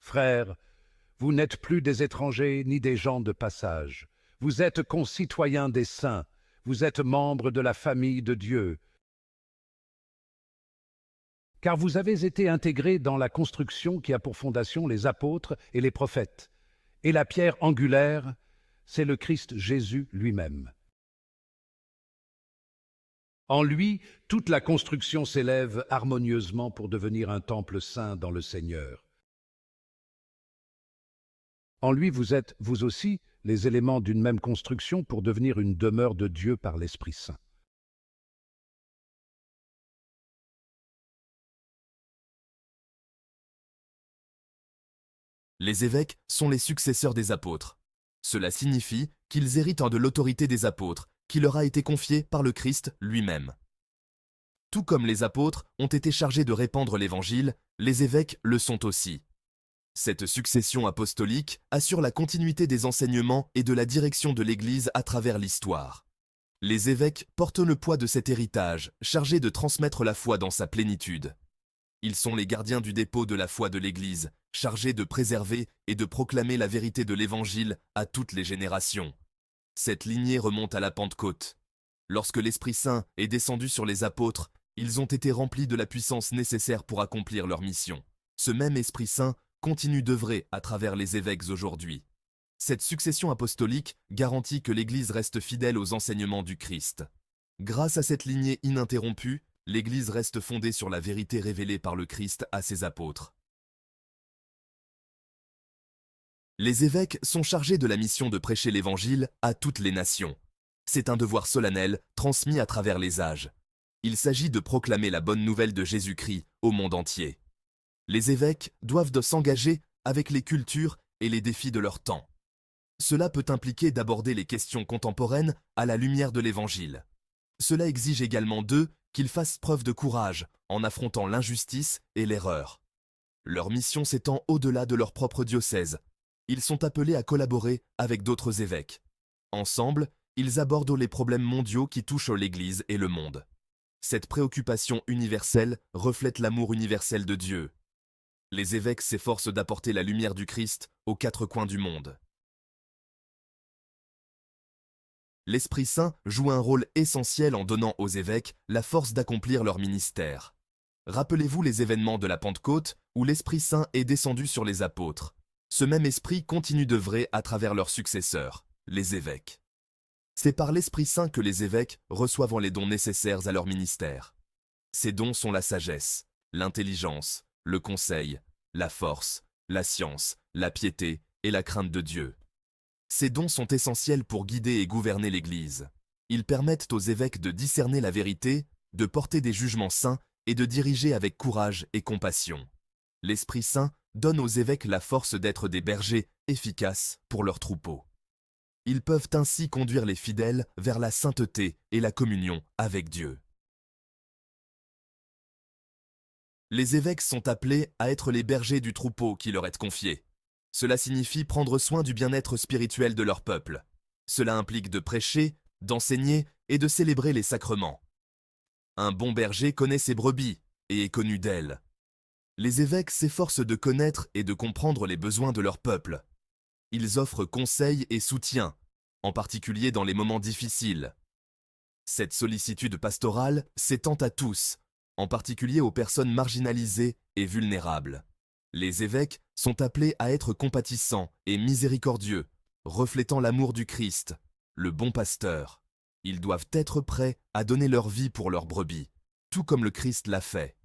Frères, vous n'êtes plus des étrangers ni des gens de passage. Vous êtes concitoyens des saints. Vous êtes membres de la famille de Dieu. Car vous avez été intégrés dans la construction qui a pour fondation les apôtres et les prophètes. Et la pierre angulaire, c'est le Christ Jésus lui-même. En lui, toute la construction s'élève harmonieusement pour devenir un temple saint dans le Seigneur. En lui, vous êtes, vous aussi, les éléments d'une même construction pour devenir une demeure de Dieu par l'Esprit Saint. Les évêques sont les successeurs des apôtres. Cela signifie qu'ils héritent de l'autorité des apôtres, qui leur a été confiée par le Christ lui-même. Tout comme les apôtres ont été chargés de répandre l'Évangile, les évêques le sont aussi. Cette succession apostolique assure la continuité des enseignements et de la direction de l'Église à travers l'histoire. Les évêques portent le poids de cet héritage, chargé de transmettre la foi dans sa plénitude. Ils sont les gardiens du dépôt de la foi de l'Église, chargés de préserver et de proclamer la vérité de l'Évangile à toutes les générations. Cette lignée remonte à la Pentecôte. Lorsque l'Esprit Saint est descendu sur les apôtres, ils ont été remplis de la puissance nécessaire pour accomplir leur mission. Ce même Esprit Saint continue d'œuvrer à travers les évêques aujourd'hui. Cette succession apostolique garantit que l'Église reste fidèle aux enseignements du Christ. Grâce à cette lignée ininterrompue, l'Église reste fondée sur la vérité révélée par le Christ à ses apôtres. Les évêques sont chargés de la mission de prêcher l'Évangile à toutes les nations. C'est un devoir solennel transmis à travers les âges. Il s'agit de proclamer la bonne nouvelle de Jésus-Christ au monde entier. Les évêques doivent s'engager avec les cultures et les défis de leur temps. Cela peut impliquer d'aborder les questions contemporaines à la lumière de l'Évangile. Cela exige également d'eux qu'ils fassent preuve de courage en affrontant l'injustice et l'erreur. Leur mission s'étend au-delà de leur propre diocèse. Ils sont appelés à collaborer avec d'autres évêques. Ensemble, ils abordent les problèmes mondiaux qui touchent l'Église et le monde. Cette préoccupation universelle reflète l'amour universel de Dieu. Les évêques s'efforcent d'apporter la lumière du Christ aux quatre coins du monde. L'Esprit Saint joue un rôle essentiel en donnant aux évêques la force d'accomplir leur ministère. Rappelez-vous les événements de la Pentecôte où l'Esprit Saint est descendu sur les apôtres. Ce même esprit continue d'œuvrer à travers leurs successeurs, les évêques. C'est par l'Esprit Saint que les évêques reçoivent les dons nécessaires à leur ministère. Ces dons sont la sagesse, l'intelligence, le conseil, la force, la science, la piété et la crainte de Dieu. Ces dons sont essentiels pour guider et gouverner l'Église. Ils permettent aux évêques de discerner la vérité, de porter des jugements saints et de diriger avec courage et compassion. L'Esprit Saint donne aux évêques la force d'être des bergers efficaces pour leurs troupeaux. Ils peuvent ainsi conduire les fidèles vers la sainteté et la communion avec Dieu. Les évêques sont appelés à être les bergers du troupeau qui leur est confié. Cela signifie prendre soin du bien-être spirituel de leur peuple. Cela implique de prêcher, d'enseigner et de célébrer les sacrements. Un bon berger connaît ses brebis et est connu d'elles. Les évêques s'efforcent de connaître et de comprendre les besoins de leur peuple. Ils offrent conseil et soutien, en particulier dans les moments difficiles. Cette sollicitude pastorale s'étend à tous, en particulier aux personnes marginalisées et vulnérables. Les évêques sont appelés à être compatissants et miséricordieux, reflétant l'amour du Christ, le bon pasteur. Ils doivent être prêts à donner leur vie pour leurs brebis, tout comme le Christ l'a fait.